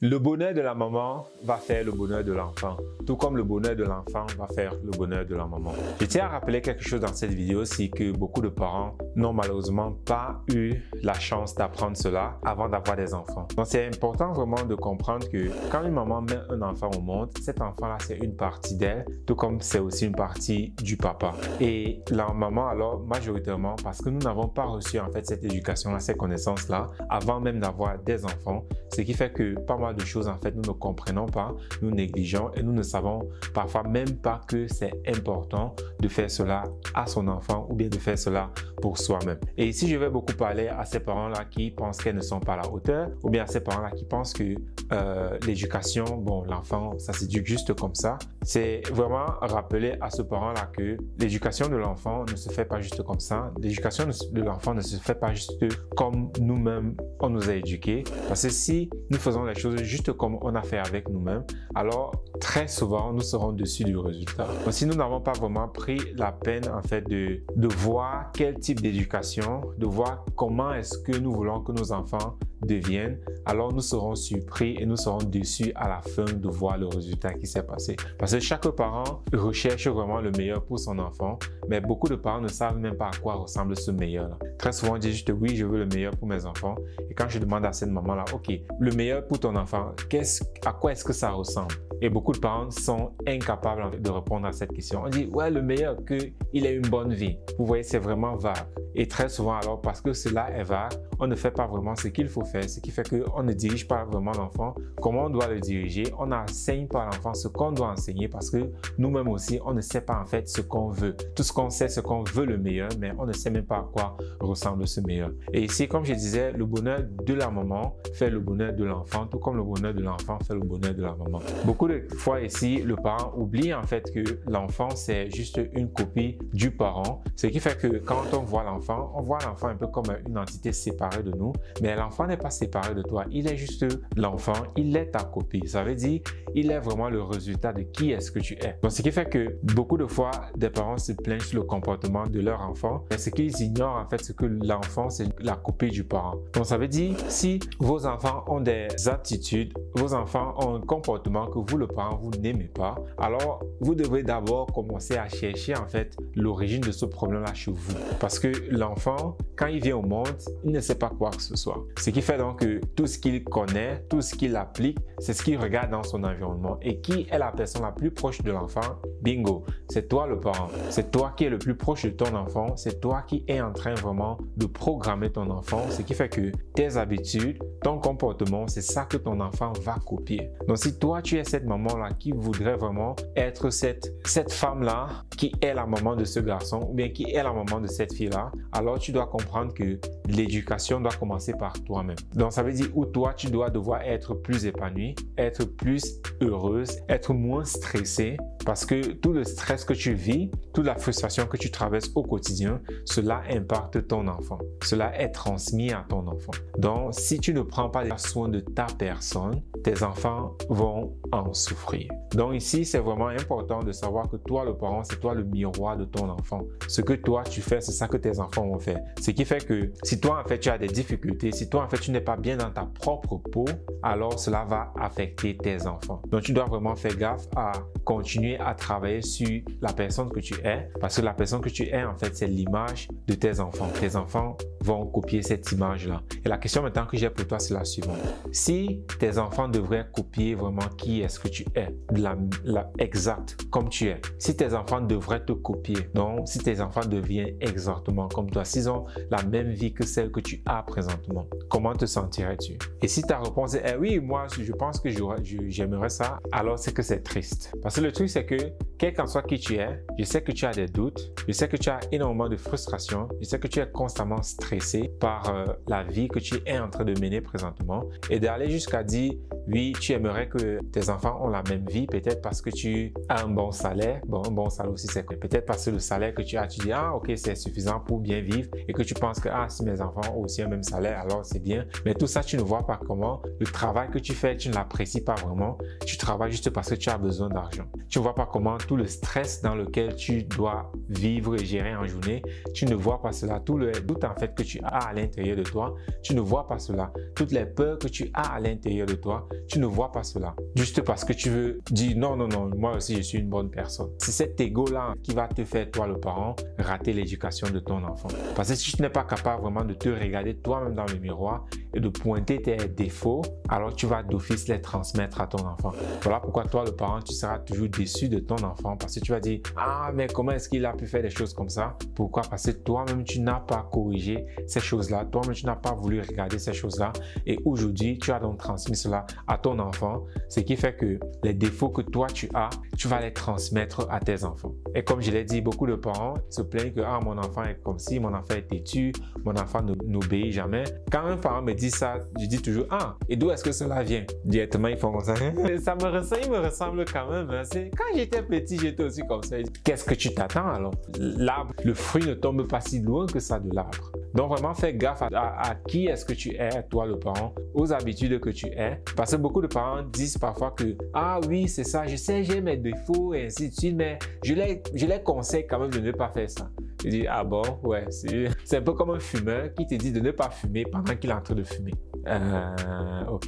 Le bonheur de la maman va faire le bonheur de l'enfant, tout comme le bonheur de l'enfant va faire le bonheur de la maman. Je tiens à rappeler quelque chose dans cette vidéo, c'est que beaucoup de parents n'ont malheureusement pas eu la chance d'apprendre cela avant d'avoir des enfants. Donc c'est important vraiment de comprendre que quand une maman met un enfant au monde, cet enfant-là c'est une partie d'elle, tout comme c'est aussi une partie du papa. Et la maman alors majoritairement, parce que nous n'avons pas reçu en fait cette éducation-là, ces connaissances-là, avant même d'avoir des enfants, ce qui fait que pas mal de choses en fait nous ne comprenons pas, nous négligeons et nous ne savons parfois même pas que c'est important de faire cela à son enfant ou bien de faire cela pour soi-même. Et ici je vais beaucoup parler à ces parents-là qui pensent qu'elles ne sont pas à la hauteur ou bien à ces parents-là qui pensent que l'éducation, bon l'enfant ça s'éduque juste comme ça. C'est vraiment rappeler à ce parent-là que l'éducation de l'enfant ne se fait pas juste comme ça. L'éducation de l'enfant ne se fait pas juste comme nous-mêmes on nous a éduqués. Parce que si nous faisons les choses juste comme on a fait avec nous-mêmes, alors très souvent nous serons déçus du résultat. Donc, si nous n'avons pas vraiment pris la peine en fait de voir quel type d'éducation, de voir comment est-ce que nous voulons que nos enfants deviennent, alors nous serons surpris et nous serons déçus à la fin de voir le résultat qui s'est passé. Parce que chaque parent recherche vraiment le meilleur pour son enfant, mais beaucoup de parents ne savent même pas à quoi ressemble ce meilleur-là. Très souvent, on dit juste oui, je veux le meilleur pour mes enfants. Et quand je demande à cette maman-là, ok, le meilleur pour ton enfant, à quoi est-ce que ça ressemble? Et beaucoup de parents sont incapables de répondre à cette question. On dit, ouais, le meilleur, qu'il ait une bonne vie. Vous voyez, c'est vraiment vague. Et très souvent, alors, parce que cela est vague, on ne fait pas vraiment ce qu'il faut faire, ce qui fait qu'on ne dirige pas vraiment l'enfant comment on doit le diriger. On n'enseigne pas à l'enfant ce qu'on doit enseigner parce que nous-mêmes aussi, on ne sait pas en fait ce qu'on veut. Tout ce qu'on sait, c'est qu'on veut le meilleur, mais on ne sait même pas à quoi ressemble ce meilleur. Et ici, comme je disais, le bonheur de la maman fait le bonheur de l'enfant, tout comme le bonheur de l'enfant fait le bonheur de la maman. Beaucoup de fois ici, le parent oublie en fait que l'enfant, c'est juste une copie du parent, ce qui fait que quand on voit l'enfant un peu comme une entité séparée de nous, mais l'enfant n'est pas séparé de toi, il est juste l'enfant, il est ta copie. Ça veut dire, il est vraiment le résultat de qui est-ce que tu es. Donc, ce qui fait que beaucoup de fois, des parents se plaignent sur le comportement de leur enfant, mais ce qu'ils ignorent en fait, c'est que l'enfant, c'est la copie du parent. Donc, ça veut dire, si vos enfants ont des attitudes, vos enfants ont un comportement que vous, le parent, vous n'aimez pas, alors vous devez d'abord commencer à chercher en fait l'origine de ce problème-là chez vous. Parce que l'enfant, quand il vient au monde, il ne sait pas quoi que ce soit. Ce qui fait donc que tout ce qu'il connaît, tout ce qu'il applique, c'est ce qu'il regarde dans son environnement. Et qui est la personne la plus proche de l'enfant? Bingo, c'est toi le parent. C'est toi qui es le plus proche de ton enfant. C'est toi qui es en train vraiment de programmer ton enfant. Ce qui fait que tes habitudes, ton comportement, c'est ça que ton enfant va copier. Donc si toi tu es cette maman-là qui voudrait vraiment être cette femme-là qui est la maman de ce garçon ou bien qui est la maman de cette fille-là, alors tu dois comprendre que l'éducation doit commencer par toi-même. Donc ça veut dire où toi tu dois devoir être plus épanoui, être plus heureuse, être moins stressée parce que tout le stress que tu vis, toute la frustration que tu traverses au quotidien, cela impacte ton enfant. Cela est transmis à ton enfant. Donc si tu ne prends pas soin de ta personne, tes enfants vont en souffrir. Donc ici, c'est vraiment important de savoir que toi, le parent, c'est toi le miroir de ton enfant. Ce que toi, tu fais, c'est ça que tes enfants vont faire. Ce qui fait que si toi, en fait, tu as des difficultés, si toi, en fait, tu n'es pas bien dans ta propre peau, alors cela va affecter tes enfants. Donc, tu dois vraiment faire gaffe à continuer à travailler sur la personne que tu es parce que la personne que tu es, en fait, c'est l'image de tes enfants. Tes enfants vont copier cette image-là. Et la question maintenant que j'ai pour toi, c'est la suivante. Si tes enfants devraient copier vraiment qui est-ce que tu es, exact comme tu es, si tes enfants devraient te copier, donc si tes enfants deviennent exactement comme toi, s'ils ont la même vie que celle que tu as présentement, comment te sentirais-tu? Et si ta réponse est oui, moi je pense que j'aimerais ça, alors c'est que c'est triste. Parce que le truc c'est que quel qu'en soit qui tu es, je sais que tu as des doutes, je sais que tu as énormément de frustration, je sais que tu es constamment stressé par la vie que tu es en train de mener présentement et d'aller jusqu'à dire oui, tu aimerais que tes enfants ont la même vie, peut-être parce que tu as un bon salaire. Bon, un bon salaire aussi, c'est peut-être parce que le salaire que tu as, tu dis, ah, ok, c'est suffisant pour bien vivre et que tu penses que, ah, si mes enfants ont aussi un même salaire, alors c'est bien. Mais tout ça, tu ne vois pas comment le travail que tu fais, tu ne l'apprécies pas vraiment. Tu travailles juste parce que tu as besoin d'argent. Tu ne vois pas comment tout le stress dans lequel tu dois vivre et gérer en journée, tu ne vois pas cela. Tout en fait que tu as à l'intérieur de toi, tu ne vois pas cela. Toutes les peurs que tu as à l'intérieur de toi, tu ne vois pas cela. Juste parce que tu veux dire non, non, non, moi aussi je suis une bonne personne. C'est cet ego-là qui va te faire, toi le parent, rater l'éducation de ton enfant. Parce que si tu n'es pas capable vraiment de te regarder toi-même dans le miroir et de pointer tes défauts, alors tu vas d'office les transmettre à ton enfant. Voilà pourquoi toi le parent, tu seras toujours déçu de ton enfant parce que tu vas dire « Ah, mais comment est-ce qu'il a pu faire des choses comme ça ?» Pourquoi? Parce que toi-même, tu n'as pas corrigé ces choses-là. Toi-même, tu n'as pas voulu regarder ces choses-là. Et aujourd'hui, tu as donc transmis cela à ton enfant, ce qui fait que les défauts que toi, tu as, tu vas les transmettre à tes enfants. Et comme je l'ai dit, beaucoup de parents se plaignent que « Ah, mon enfant est comme ci, mon enfant est têtu, mon enfant n'obéit jamais. » Quand un parent me dit ça, je dis toujours « Ah, et d'où est-ce que cela vient? » Directement, ils font comme ça. Il me ressemble quand même. Hein. Quand j'étais petit, j'étais aussi comme ça. Qu'est-ce que tu t'attends alors? L'arbre, le fruit ne tombe pas si loin que ça de l'arbre. Donc vraiment, fais gaffe à qui est-ce que tu es, toi le parent, aux habitudes que tu es. Parce que beaucoup de parents disent parfois que « Ah oui, c'est ça, je sais, j'ai mes défauts et ainsi de suite, mais je les conseille quand même de ne pas faire ça. » Je dis « Ah bon, ouais, c'est un peu comme un fumeur qui te dit de ne pas fumer pendant qu'il est en train de fumer. » Ok.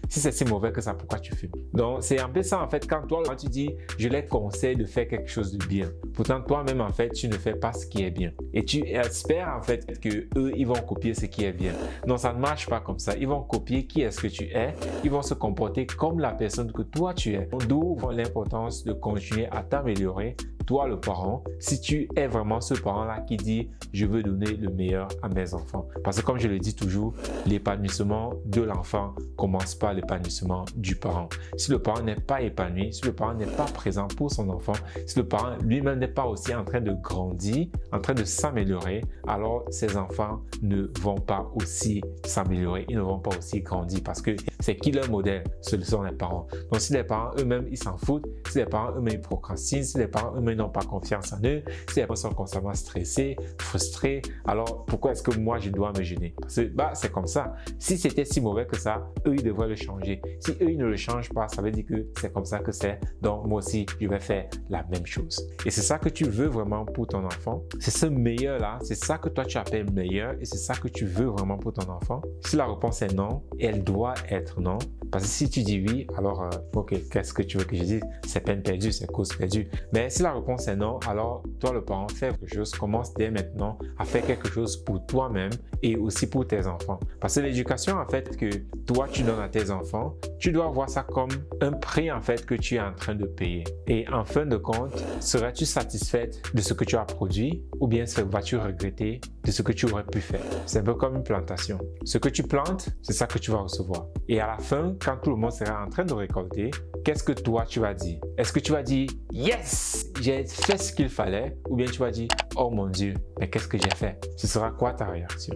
Si c'est si mauvais que ça, pourquoi tu fumes? Donc, c'est un peu ça en fait. Quand toi, tu dis, je les conseille de faire quelque chose de bien. Pourtant, toi-même, en fait, tu ne fais pas ce qui est bien. Et tu espères en fait que eux, ils vont copier ce qui est bien. Non, ça ne marche pas comme ça. Ils vont copier qui est-ce que tu es. Ils vont se comporter comme la personne que toi, tu es. D'où l'importance de continuer à t'améliorer, toi, le parent, si tu es vraiment ce parent-là qui dit, je veux donner le meilleur à mes enfants. Parce que comme je le dis toujours, l'épanouissement de l'enfant commence par l'épanouissement du parent. Si le parent n'est pas épanoui, si le parent n'est pas présent pour son enfant, si le parent lui-même n'est pas aussi en train de grandir, en train de s'améliorer, alors ses enfants ne vont pas aussi s'améliorer, ils ne vont pas aussi grandir parce que c'est qui leur modèle? Ce sont les parents. Donc si les parents eux-mêmes, ils s'en foutent, si les parents eux-mêmes procrastinent, si les parents eux-mêmes n'ont pas confiance en eux, si les parents sont constamment stressés, frustrés, alors pourquoi est-ce que moi je dois me gêner? Parce que c'est comme ça. Si c'était si mauvais que ça, eux ils devraient le changer. Si eux ils ne le changent pas, ça veut dire que c'est comme ça que c'est. Donc moi aussi, je vais faire la même chose. Et c'est ça que tu veux vraiment pour ton enfant. C'est ce meilleur-là, c'est ça que toi tu appelles meilleur et c'est ça que tu veux vraiment pour ton enfant. Si la réponse est non, elle doit être non. Parce que si tu dis oui, alors ok, qu'est-ce que tu veux que je dise? C'est peine perdue, c'est cause perdue. Mais si la réponse est non, alors toi le parent, fais quelque chose, commence dès maintenant à faire quelque chose pour toi-même et aussi pour tes enfants. Parce que l'éducation en fait que toi tu donnes à tes enfants, tu dois voir ça comme un prix en fait que tu es en train de payer. Et en fin de compte, seras-tu satisfaite de ce que tu as produit ou bien vas-tu regretter de ce que tu aurais pu faire? C'est un peu comme une plantation. Ce que tu plantes, c'est ça que tu vas recevoir. Et à la fin, quand tout le monde sera en train de récolter, qu'est-ce que toi tu vas dire? Est-ce que tu vas dire « Yes! J'ai fait ce qu'il fallait » ou bien tu vas dire « Oh mon Dieu, mais qu'est-ce que j'ai fait ?» Ce sera quoi ta réaction?